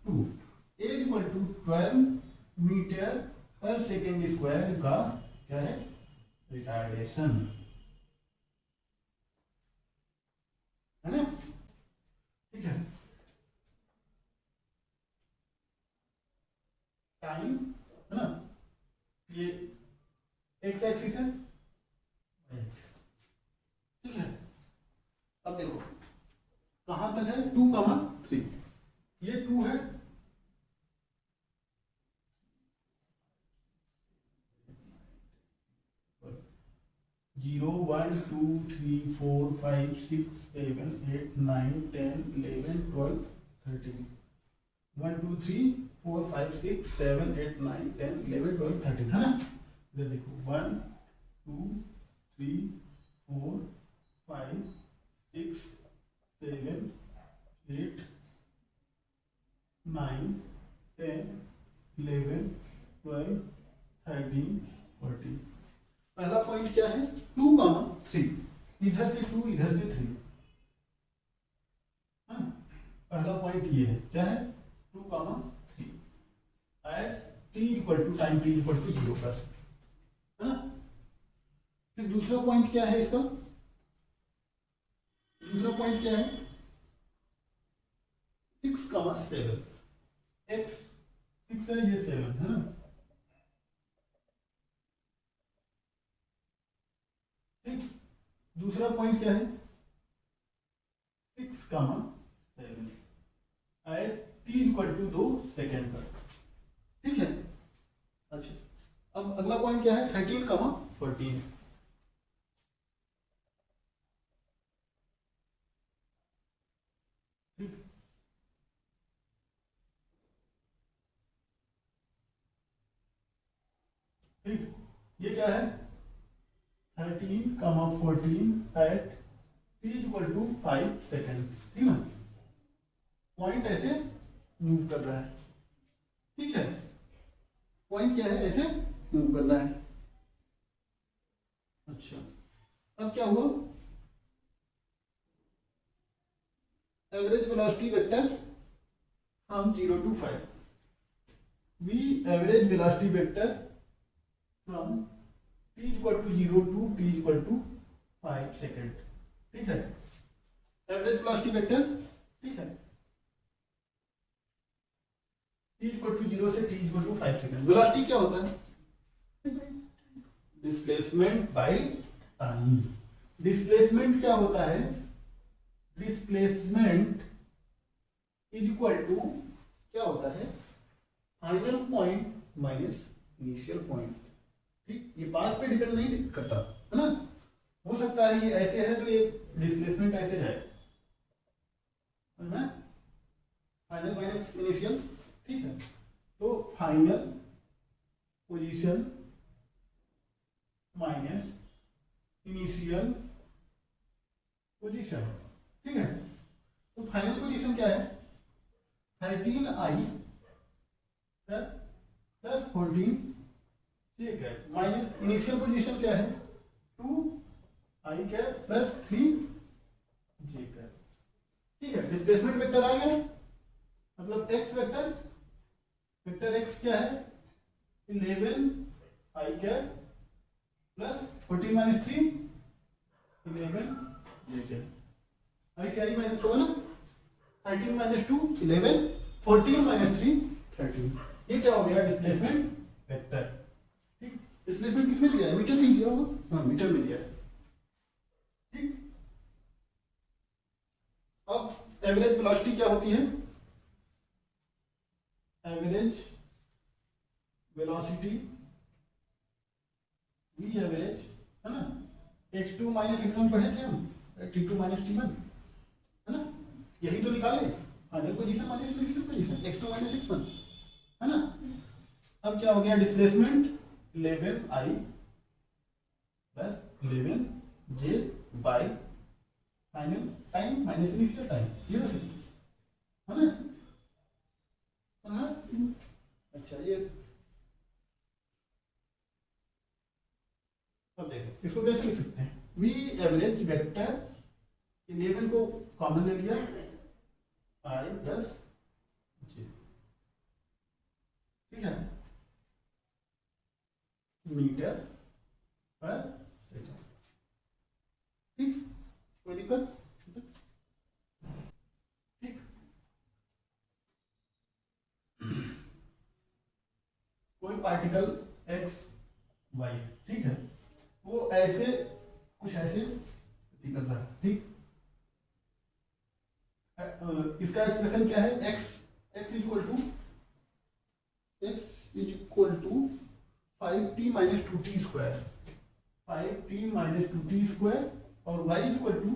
2, a equal to 12 metre पर सेकेंड स्क्वायर का क्या है, रिटार्डेशन है ना, ठीक है। टाइम है ना, ये एक्स एक्सिस है, ठीक है। अब देखो कहां तक है, 2,3, ये 2 है, जीरो 1 2 3 4 5 6 7 8 9 10 11 12 13, 1 2 3 4 5 6 7 8 9 10 11 12 13 है ना, इधर देखो 1 2 3 4 5 6 7 8 9 10 11 12 13 14, पहला पॉइंट क्या है 2,3, इधर से 2 इधर से 3, हाँ? पहला पॉइंट ये है क्या है 2,3, t equal to time t equal to 0 पर, है ना। फिर दूसरा पॉइंट क्या है इसका, दूसरा पॉइंट क्या है 6,7, x 6 है ये 7 है ना, ठीक। दूसरा पॉइंट क्या है 6,7 at t equal to 2 second पर, ठीक है। अच्छा, अब अगला पॉइंट क्या है 13,14, ठीक। ठीक, ये क्या है 13,14 at t equal to 5 second, ठीक ना। पॉइंट ऐसे मूव कर रहा है, ठीक है। पॉइंट क्या है ऐसे मूव कर रहा है। अच्छा, अब क्या हुआ average velocity vector from 0 to 5, v average velocity vector from t equal to 0 to t equal to 5 second, ठीक है। एवरेज वेलोसिटी वेक्टर, ठीक है, t इक्वल टू 0 से t equal to 5 second. Velocity क्या होता है डिस्प्लेसमेंट बाय टाइम। डिस्प्लेसमेंट क्या होता है, डिस्प्लेसमेंट इज इक्वल टू क्या होता है final point minus initial point, ठीक। ये पाथ पे डिपेंड नहीं करता है ना, हो सकता है ये ऐसे है तो ये डिस्प्लेसमेंट ऐसे जाए, फाइनल माइनस इनिशियल, ठीक है। तो final position minus initial position, ठीक है। तो फाइनल पोजीशन क्या है 13i प्लस 14 ठीक है, माइनस इनिशियल पोजीशन क्या है 2i cap plus 3j cap, ठीक है। डिस्प्लेसमेंट वेक्टर आ गया, मतलब x वेक्टर, वेक्टर x क्या है 11i cap plus 14 minus 3 11j, आई से आई माइनस होगा ना, 13 माइनस 2 11, 14 माइनस 3 13, ये क्या हो गया डिस्प्लेसमेंट वेक्टर, ठीक। डिस्प्लेसमेंट किसमें दिया है, मीटर में दिया होगा, हाँ मीटर में दिया है, ठीक। अब एवरेज वेलोसिटी क्या होती है, एवरेज वेलोसिटी वी एवरेज, है ना, x2 माइनस x1 पढ़े थे हम, t2 माइनस t1, है ना, यही तो निकाले final position minus initial position x2 minus x1, है ना। अब क्या हो गया displacement 11i plus 11j bye final time minus initial time, ये तो है ना, हाँ। अच्छा, ये अब देखो इसको कैसे लिख सकते हैं, वी एवरेज वेक्टर 11 को कॉमन ले लिया i प्लस j, ठीक है, मीटर पर सेकंड, ठीक। कोई दिक्कत, ठीक। कोई पार्टिकल x y, ठीक है, वो ऐसे कुछ ऐसे निकल रहा है, ठीक। इसका एक्सप्रेशन क्या है x is equal to 5t minus 2t square, 5t minus 2t square, और y is equal to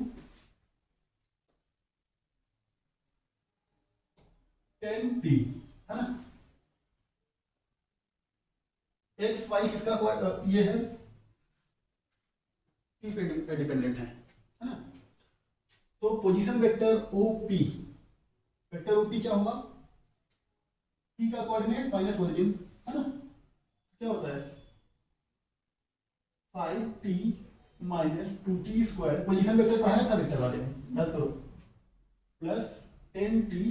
10t, है ना। x y किसका ये है t पे डिपेंडेंट है ना। तो position vector OP, vector OP क्या होगा p का कोऑर्डिनेट माइनस ओरिजिन, है ना, क्या होता है 5t minus 2t square, position vector पढ़ाया था वेक्टर वाले में, याद करो, प्लस 10t,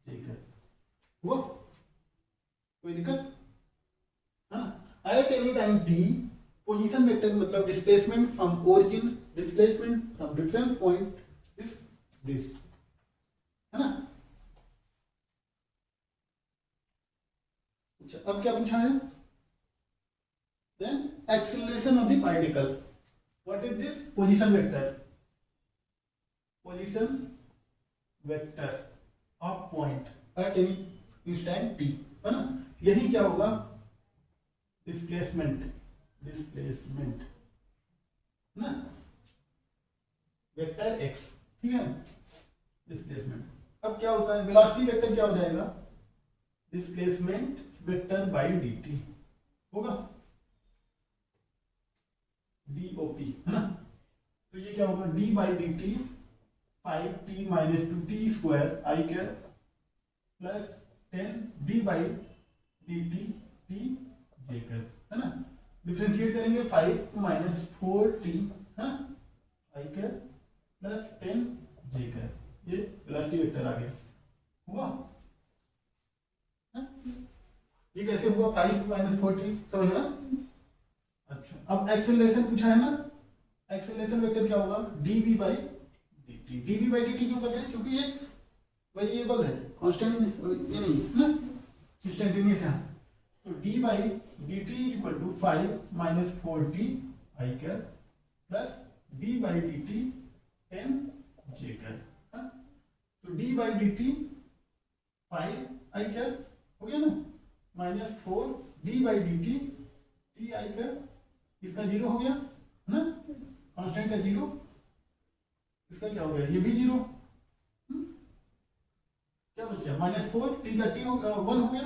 ठीक है, हुआ कोई दिक्कत, at any time t position vector मतलब displacement from origin, displacement from reference point is this, है ना। अच्छा, अब क्या पूछा है, then acceleration of the particle, what is this, position vector, position vector of point at any instant t, है ना। यही क्या होगा, डिस्प्लेसमेंट, डिस्प्लेसमेंट ना, वेक्टर एक्स, ठीक है, डिस्प्लेसमेंट। अब क्या होता है, वेलोसिटी वेक्टर क्या हो जाएगा, डिस्प्लेसमेंट वेक्टर बाय dt होगा, DOP, है ना। तो ये क्या होगा, d by d t 5t minus 2t square i cap plus 10 d by d t t j cap, है ना। डिफ्रेंशिएट करेंगे 5 माइनस 4t, है ना, आई कैर प्लस 10 जे कैर, ये वेलोसिटी वेक्टर आ गया, हुआ, ये कैसे हुआ, 5 माइनस 4t, समझ ना। अच्छा, अब एक्सेलरेशन पूछा है ना, एक्सेलरेशन वेक्टर क्या होगा, dv by dt, dv by dt क्यों कर रहे हैं, क्योंकि ये वेरिएबल है, कांस्टेंट ये नहीं है ना, इंस्टेंटेनियस है। तो d by dt is equal to 5 minus 4t i cap plus d by dt 10 j cap, तो d by dt 5 i cap हो गया ना, minus 4 d by dt t i cap, इसका जीरो हो गया, है ना, कांस्टेंट का जीरो, इसका क्या हो गया, ये भी जीरो, क्या बचा, माइनस 4 टी का टी हो 1 हो गया,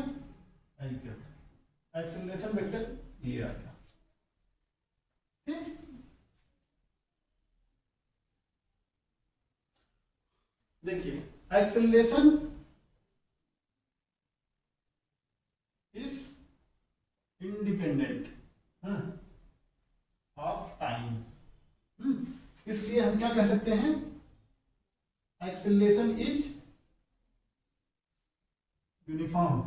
आई कैर, एक्सेलरेशन वेक्टर ये आ गया, ठीक। देखिए acceleration is independent of time, इसलिए हम क्या कह सकते हैं, acceleration is uniform,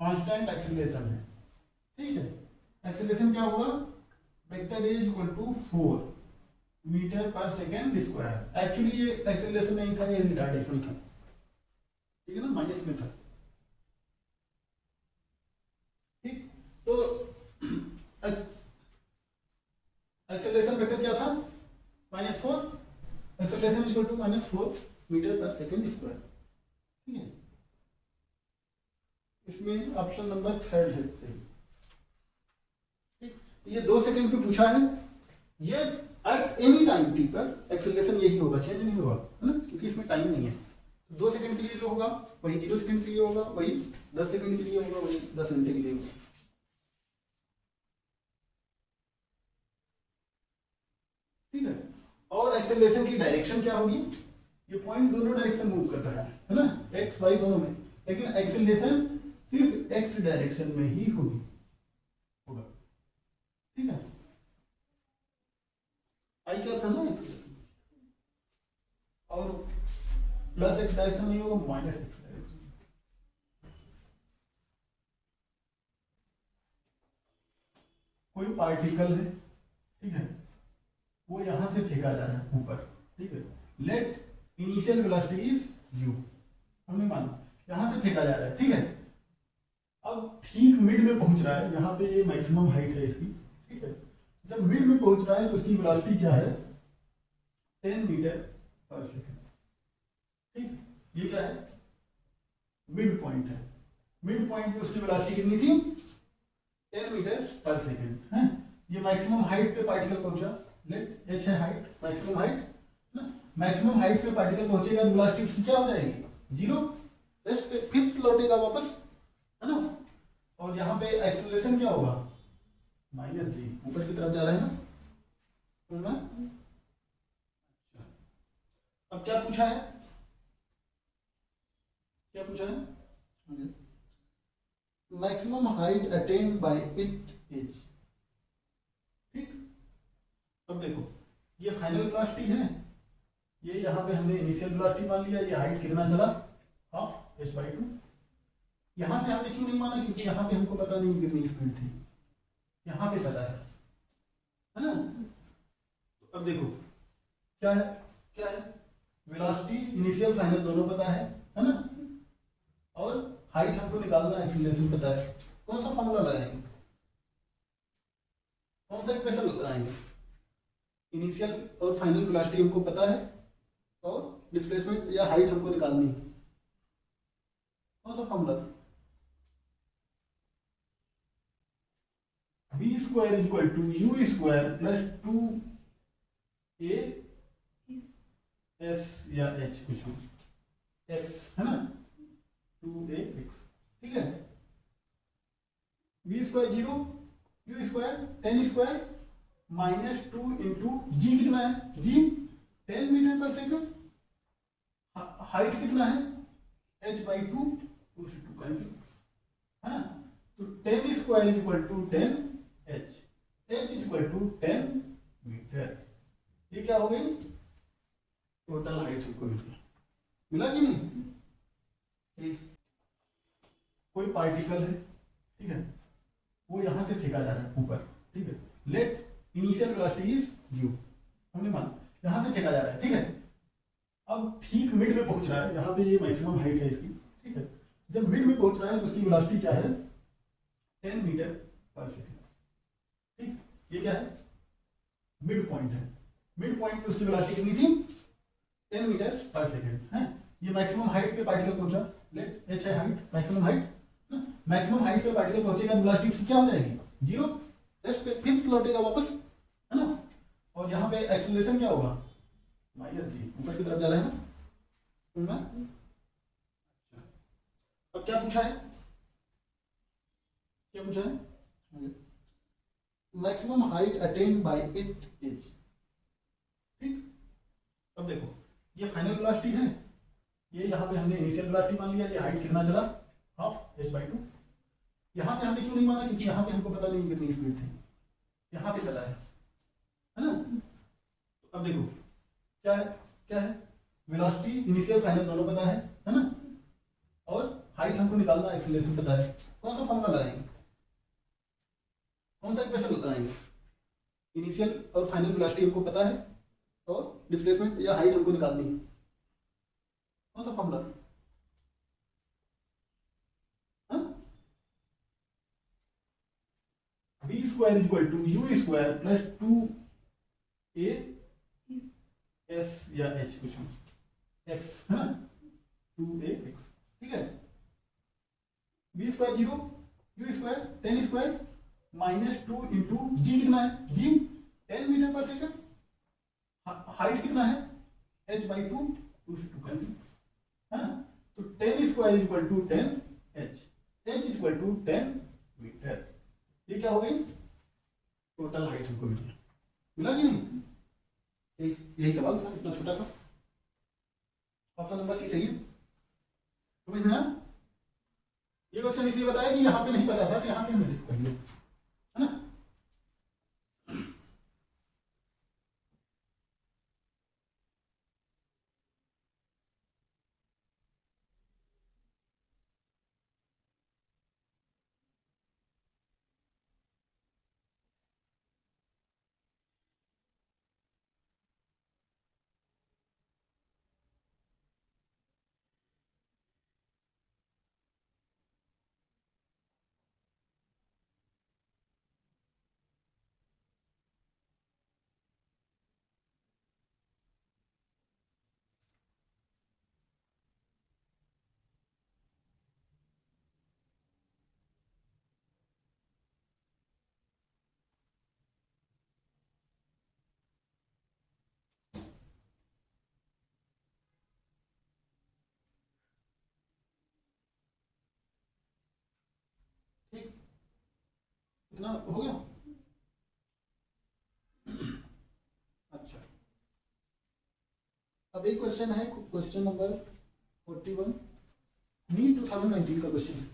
constant acceleration है, ठीक है। एक्सेलरेशन क्या होगा, vector is equal to 4 metre पर सेकेंड स्क्वायर, एक्चुअली ये एक्सेलरेशन नहीं था, ये रिटार्डेशन था, ठीक है ना, माइनस में था, ठीक। तो एक्सेलरेशन वेक्टर क्या था, -4, एक्सेलरेशन इक्वल टू -4 मीटर पर सेकेंड स्क्वायर, ठीक है। इसमें ऑप्शन नंबर 3 है सही, ठीक। ये 2 सेकंड पे पूछा है, ये एट एनी टाइम टी पर एक्सेलरेशन यही होगा, चेंज नहीं होगा, है ना, क्योंकि इसमें टाइम नहीं है। 2 सेकंड के लिए जो होगा वही 0 सेकंड के लिए होगा, वही 10 सेकंड के लिए होगा, वही 10 घंटे के लिए होगा, ठीक है। और एक्सेलरेशन की डायरेक्शन क्या होगी, ये पॉइंट दोनों डायरेक्शन मूव कर रहा है ना, एक्स वाई दोनों में, लेकिन एक्सेलरेशन सिर्फ एक्स डायरेक्शन में ही होगा, ठीक है। आई क्या था ना, और प्लस एक्स डायरेक्शन नहीं होगा, माइनस एक्स डायरेक्शन, कोई पार्टिकल है, ठीक है, वो यहां से फेंका जा रहा है ऊपर, ठीक है, let initial velocity is u, हमने माना यहां से फेंका जा रहा है, ठीक है। अब ठीक मिड में पहुंच रहा है, यहाँ पे ये मैक्सिमम हाइट है इसकी, ठीक है। जब मिड में पहुंच रहा है तो उसकी वेलोसिटी क्या है, 10 मीटर पर सेकेंड, ठीक। ये क्या है, मिड पॉइंट है, मिड पॉइंट पे उसकी वेलोसिटी कितनी थी, 10 मीटर पर सेकेंड, है। ये मैक्सिमम हाइट पे पार्टिकल पहुंचा, लेट h है हाइट, मैक्सिमम हाइट ना, मैक्सिमम हाइट पे पार्टिकल पहुंचेगा तो वेलोसिटी उसकी क्या हो जाएगी, 0, रेस्ट पे फिर लौटेगा वापस, है ना। और यहाँ पे एक्सेलरेशन क्या होगा, -g, ऊपर की तरफ जा रहा है ना। अब क्या पूछा है, क्या पूछा है, maximum height attend bye it is, ठीक। अब देखो ये फाइनल वेलोसिटी है, ये यहाँ पे हमने इनिशियल वेलोसिटी मान लिया, ये हाइट कितना चला, हाफ h/2। यहाँ से हमने क्यों नहीं माना, क्योंकि यहाँ पे हमको पता नहीं कितनी स्पीड थी, यहाँ पे पता है ना। तो अब देखो क्या है, क्या है, वेलोसिटी इनिशियल फाइनल दोनों पता है ना, और हाइट हमको निकालना है, एक्सीलरेशन पता है। कौन सा फॉर्मूला लगाएंगे, कौन सा इक्वेशन लगाएंगे? इनिशियल और फाइनल वेलोसिटी हमको पता है, और डिस्प्लेसमेंट या हाइट हमको निकालनी है। कौन सा formula? v square is equal to u square plus 2a s या h, कुछ भी, x है ना, 2ax, ठीक है। v square 0, u square 10 square minus 2 into g, कितना है g 10 metre per second, height कितना है h बाई 2, 2 से 2 कैंसिल है ना। तो 10 square is equal to 10 h, h is equal to 10 metre. ये क्या हो गई, टोटल हाइट हमको मिल गया, मिला कि नहीं? कोई पार्टिकल है, ठीक है, वो यहां से फेंका जा रहा है ऊपर, ठीक है। Let initial velocity is u, हमने मान यहां से फेंका जा रहा है, ठीक है। अब ठीक मिड में पहुंच रहा है, यहाँ पे ये मैक्सिमम हाइट है इसकी, ठीक है। जब मिड में पहुंच रहा है तो उसकी वेलोसिटी क्या है, 10 मीटर पर सेकंड, ठीक। ये क्या है, मिड पॉइंट है, मिड पॉइंट पे उसकी वेलोसिटी कितनी थी, 10 मीटर पर सेकंड है। ये मैक्सिमम हाइट पे पार्टिकल पहुंचा, लेट h है height, maximum height, maximum height पे पार्टिकल पहुंचेगा तो वेलोसिटी उसकी क्या हो जाएगी, 0, जस्ट पे फिर लौटेगा वापस, है ना। और यहाँ पे एक्सीलरेशन क्या होगा, -g, ऊपर की तरफ जा रहा है ना। अब क्या पूछा है, क्या पूछा है, maximum height attend bye it is, ठीक। अब देखो ये फाइनल वेलोसिटी है, ये यहाँ पे हमने इनिशियल वेलोसिटी मान लिया, ये हाइट कितना चला, हाफ h बाई 2। यहाँ से हमने क्यों नहीं माना, क्योंकि यहाँ पे हमको पता नहीं कितनी स्पीड थी, यहाँ पे पता है ना। तो अब देखो क्या है, क्या है, वेलोसिटी इनिशियल फाइनल दोनों पता है ना, और हाइट हमको निकालना, एक्सीलरेशन पता है। कौन सा फॉर्मूला लगाएंगे, कौन सा इक्वेशन लगाएंगे? इनिशियल और फाइनल वेलोसिटी हमको पता है, और डिस्प्लेसमेंट या हाइट हमको निकालनी है। कौन सा formula? v square is equal to u square plus 2a s या h, कुछ भी, x है ना, 2ax, ठीक है। v square 0, u square 10 square minus 2 into g, कितना है g 10 metre per second, height कितना है h बाई 2, 2 से 2 कैंसिल है ना। तो 10 square is equal to 10 h, h is equal to 10 metre. ये क्या हो गई, टोटल हाइट हमको मिल गया, मिला कि नहीं? यही सवाल था, इतना छोटा सा। ऑप्शन नंबर सी सही है, समझ में आया? ये क्वेश्चन इसलिए बताया कि यहाँ पे नहीं पता था, तो यहाँ से हमने कर दिया, है ना। ठीक, इतना हो गया। अच्छा, अब एक क्वेश्चन है, क्वेश्चन नंबर 41, नीट 2019 का क्वेश्चन है।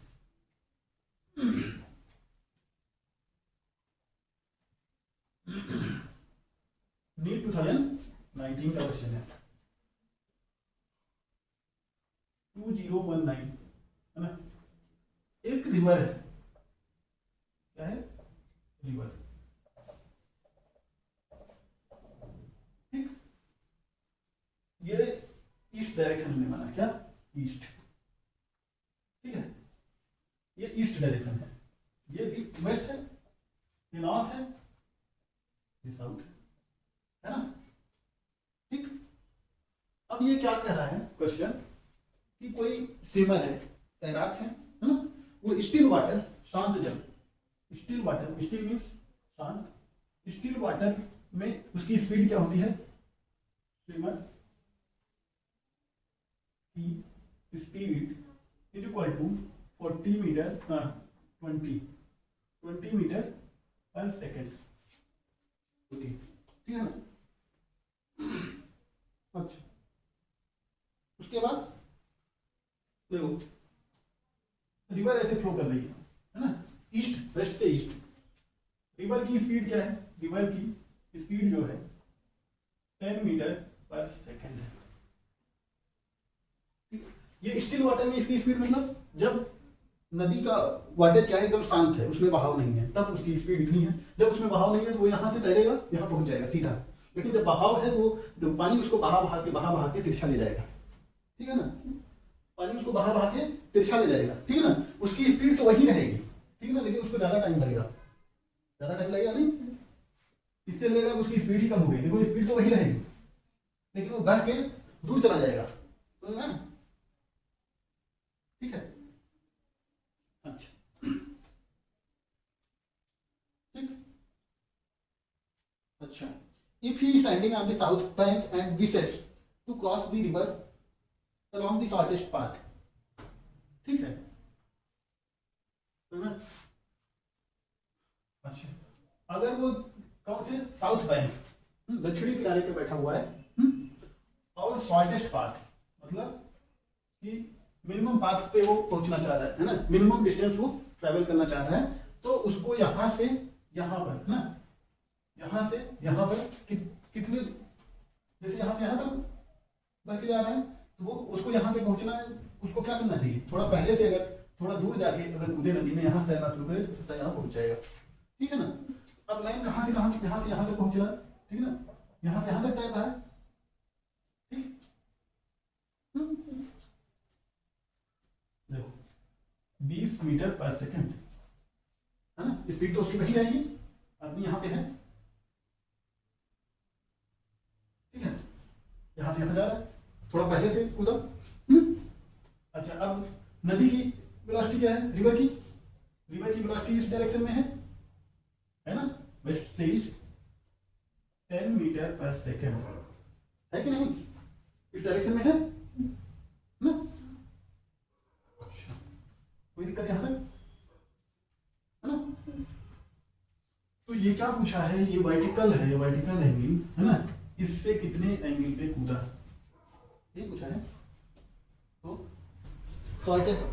नीट 2019 का क्वेश्चन है, 2019 है ना। एक रिवर है, क्या है, रिवर, ठीक। ये ईस्ट डायरेक्शन में माना, क्या ईस्ट, ठीक है, ये ईस्ट डायरेक्शन है, ये भी वेस्ट है, ये नॉर्थ है, ये साउथ है ना, ठीक। अब ये क्या कह रहा है क्वेश्चन कि कोई स्विमर है, तैराक है ना, वो स्टिल वाटर, शांत जल, स्टिल वाटर, स्टिल मीन्स शांत, स्टिल वाटर में उसकी स्पीड क्या होती है, स्विमर की speed is equal to 40 metre 20 metre पर सेकेंड होती, ठीक है ना। अच्छा, उसके बाद देखो रिवर ऐसे फ्लो कर रही है ना, ईस्ट वेस्ट से ईस्ट, रिवर की स्पीड क्या है, रिवर की स्पीड जो है 10 मीटर पर सेकेंड है, ये स्टिल वाटर में इसकी स्पीड मतलब जब नदी का वाटर क्या है, एकदम शांत है, उसमें बहाव नहीं है, तब उसकी स्पीड इतनी है, जब उसमें बहाव नहीं है तो वो यहाँ से तैरेगा, यहाँ पहुंच जाएगा सीधा, लेकिन जब बहाव है तो वो पानी उसको बहा के तिरछा ले जाएगा, ठीक है ना, पानी उसको बहा के तिरछा ले जाएगा, ठीक है ना, उसकी स्पीड तो वही रहेगी, ठीक है ना, लेकिन उसको ज्यादा टाइम लगेगा, ज्यादा टाइम लगेगा नहीं, इससे लगेगा उसकी स्पीड ही कम हो गई, देखो स्पीड तो वही रहेगी, लेकिन वो बह के दूर चला जाएगा, तो ना, ठीक है। अच्छा, ठीक, अच्छा, if he is standing on the south bank and wishes to cross the river along the shortest path, ठीक है, अच्छा, अगर वो कौन से साउथ बैंक, दक्षिणी किनारे पे बैठा हुआ है, और शॉर्टेस्ट पाथ मतलब कि मिनिमम पाथ पे वो पहुंचना चाह रहा है ना, मिनिमम डिस्टेंस वो ट्रैवल करना चाह रहा है, तो उसको यहां से यहां पर ना, यहां से यहां पर कितने, जैसे यहां से यहां तक बढ़ के जा रहा है, तो वो उसको यहां पे पहुंचना है, उसको क्या करना चाहिए, थोड़ा पहले से अगर थोड़ा दूर जाके अगर कूदे नदी में, यहां से तैरना शुरू करे तो यहाँ पहुंच जाएगा, ठीक है ना। अब मैं कहां से कहां, यहां से यहां तक पहुंच रहा है, ठीक है ना, यहां से यहां तक तैर रहा है, ठीक, देखो 20 मीटर पर सेकंड है ना, स्पीड तो उसकी वही रहेगी, आदमी यहाँ पे है, ठीक है, यहां से यहां जा रहा है, थोड़ा पहले से कूदा, अच्छा, अब नदी की वेलोसिटी क्या है, रिवर की वेलोसिटी इस डायरेक्शन में है ना, वेस्ट से ईस्ट 10 मीटर पर सेकेंड है कि नहीं, इस डायरेक्शन में है ना, अच्छा, कोई दिक्कत यहां तक है ना। तो ये क्या पूछा है, ये वर्टिकल है, वर्टिकल एंगल है ना, इससे कितने एंगल पे कूदा, ये पूछा है, तो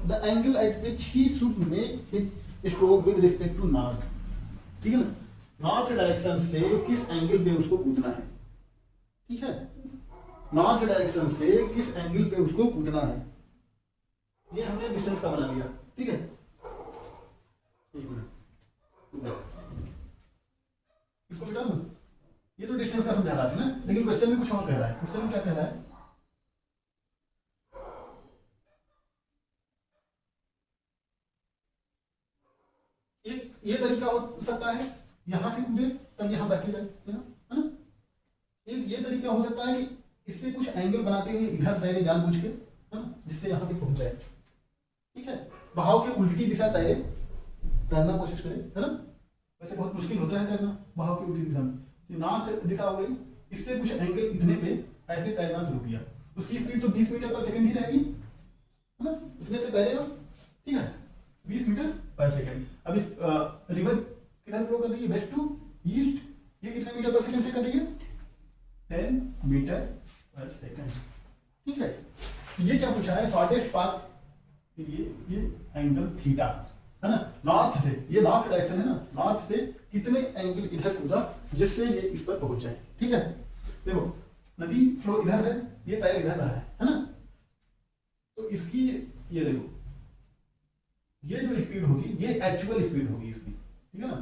the angle at which he should make his stroke with respect to north, ठीक है ना, नॉर्थ डायरेक्शन से किस एंगल पे उसको कूदना है, ठीक है, नॉर्थ डायरेक्शन से किस एंगल पे उसको कूदना है, ये हमने डिस्टेंस का बना दिया, ठीक है, एक मिनट, इसको मिटा दूं, ये तो डिस्टेंस का समझा रहा था ना, लेकिन क्वेश्चन में कुछ और कह रहा है, क्वेश्चन में क्या कह रहा है, ये तरीका हो सकता है यहां से कूदे तब यहां बह के जाए, है ना, ये तरीका हो सकता है कि इससे कुछ एंगल बनाते हुए इधर तैरे जानबूझ के, है ना, जिससे यहां पे पहुंच जाए, ठीक है, बहाव के उल्टी दिशा तैरना कोशिश करे, है ना, वैसे बहुत मुश्किल होता है तैरना बहाव की उल्टी दिशा में, नॉर्थ दिशा हो गई, इससे कुछ एंगल इतने पे ऐसे तैरना शुरू किया, उसकी स्पीड तो 20 मीटर पर सेकंड ही रहेगी, है ना, इतने से तैरेगा, ठीक है, 20 मीटर पर सेकंड। अब इस रिवर किधर फ्लो कर रही है, वेस्ट टू ईस्ट, ये कितने मीटर पर सेकंड से कर रही है, 10 मीटर पर सेकंड, ठीक है। ये क्या पूछा है, शॉर्टेस्ट पाथ के लिए ये एंगल थीटा है ना, नॉर्थ से, ये नॉर्थ डायरेक्शन है ना, नॉर्थ से कितने एंगल इधर कूदा जिससे ये इस पर पहुंच जाए, ठीक है। देखो नदी फ्लो इधर है, ये तैर इधर रहा है ना, तो इसकी ये देखो, ये जो स्पीड होगी ये एक्चुअल स्पीड होगी इसकी, ठीक है ना,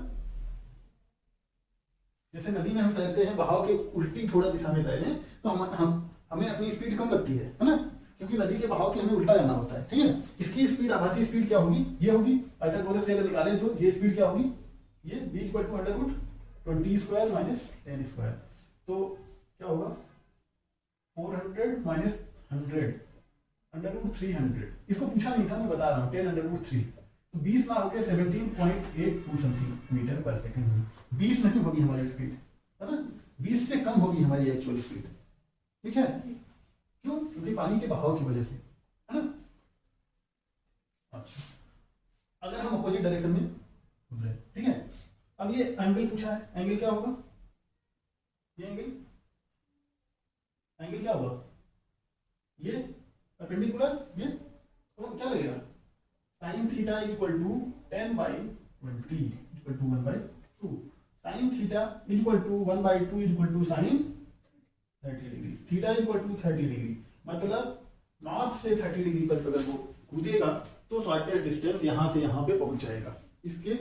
जैसे नदी में हम तैरते हैं बहाव के उल्टी थोड़ा दिशा में तैरें तो हमें अपनी स्पीड कम लगती है ना, क्योंकि नदी के बहाव के हमें उल्टा जाना होता है, ठीक है। इसकी स्पीड, आभासी स्पीड क्या होगी, ये होगी। पाइथागोरस से अगर निकालें तो ये स्पीड क्या होगी, ये b = √20² - 10²। तो क्या होगा 400 - 100 √300। इसको पूछा नहीं था, मैं बता रहा हूँ 10√3। तो 20 ना होकर 17.82 सेंटीमीटर पर सेकंड होगी। 20 नहीं होगी हमारी स्पीड, है ना, 20 से कम होगी हमारी एक्चुअल स्पीड, ठीक है। क्यों? क्योंकि पानी के बहाव की वजह से, है ना। अच्छा, अगर हम अपोजिट डायरेक्शन में घूम रहे हैं, ठीक है। अब ये एंगल पूछा है, एंगल क्या होगा, ये एंगल क्या होगा, ये परपेंडिकुलर, ये तो क्या लगेगा sin θ = 10/20 = 1/2। sin θ = 1/2 = sin 30 degree, theta = 30 degree. मतलब नॉर्थ से 30 डिग्री पर अगर वो कूदेगा तो शॉर्टेस्ट डिस्टेंस यहाँ से यहाँ पे पहुंच जाएगा, इसके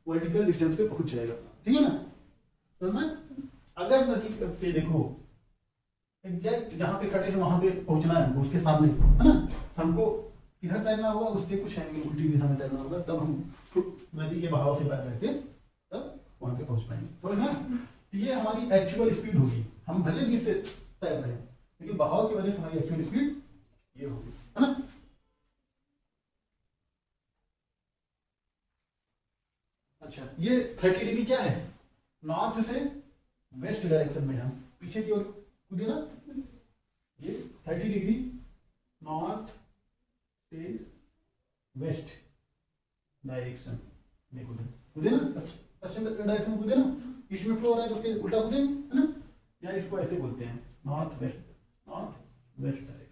वर्टिकल डिस्टेंस पे पहुंच जाएगा, ठीक है ना। तो मैं अगर नदी पे देखो एग्जैक्ट जहाँ पे खड़े हैं वहां पे पहुंचना है हमको, उसके सामने, है ना, हमको इधर तैरना होगा, उससे कुछ एंगल उल्टी दिशा में तैरना होगा, तब हम नदी के बहाव से बाहर रहकर तब वहां पे पहुंच पाएंगे। तो ना ये हमारी एक्चुअल स्पीड होगी, हम भले भी इससे तैर रहे हैं लेकिन बहाव की वजह से हमारी एक्चुअल स्पीड ये होगी, है ना। अच्छा, ये 30 डिग्री क्या है, नॉर्थ से वेस्ट डायरेक्शन में हम पीछे की ओर कूदे ना, ये 30 डिग्री नॉर्थ से वेस्ट डायरेक्शन में कूदे ना, पश्चिम डायरेक्शन में कूदे ना, ईस्ट में फ्लो हो रहा है तो उसके उल्टा कूदे, है ना। या इसको ऐसे बोलते हैं नॉर्थ वेस्ट डायरेक्शन।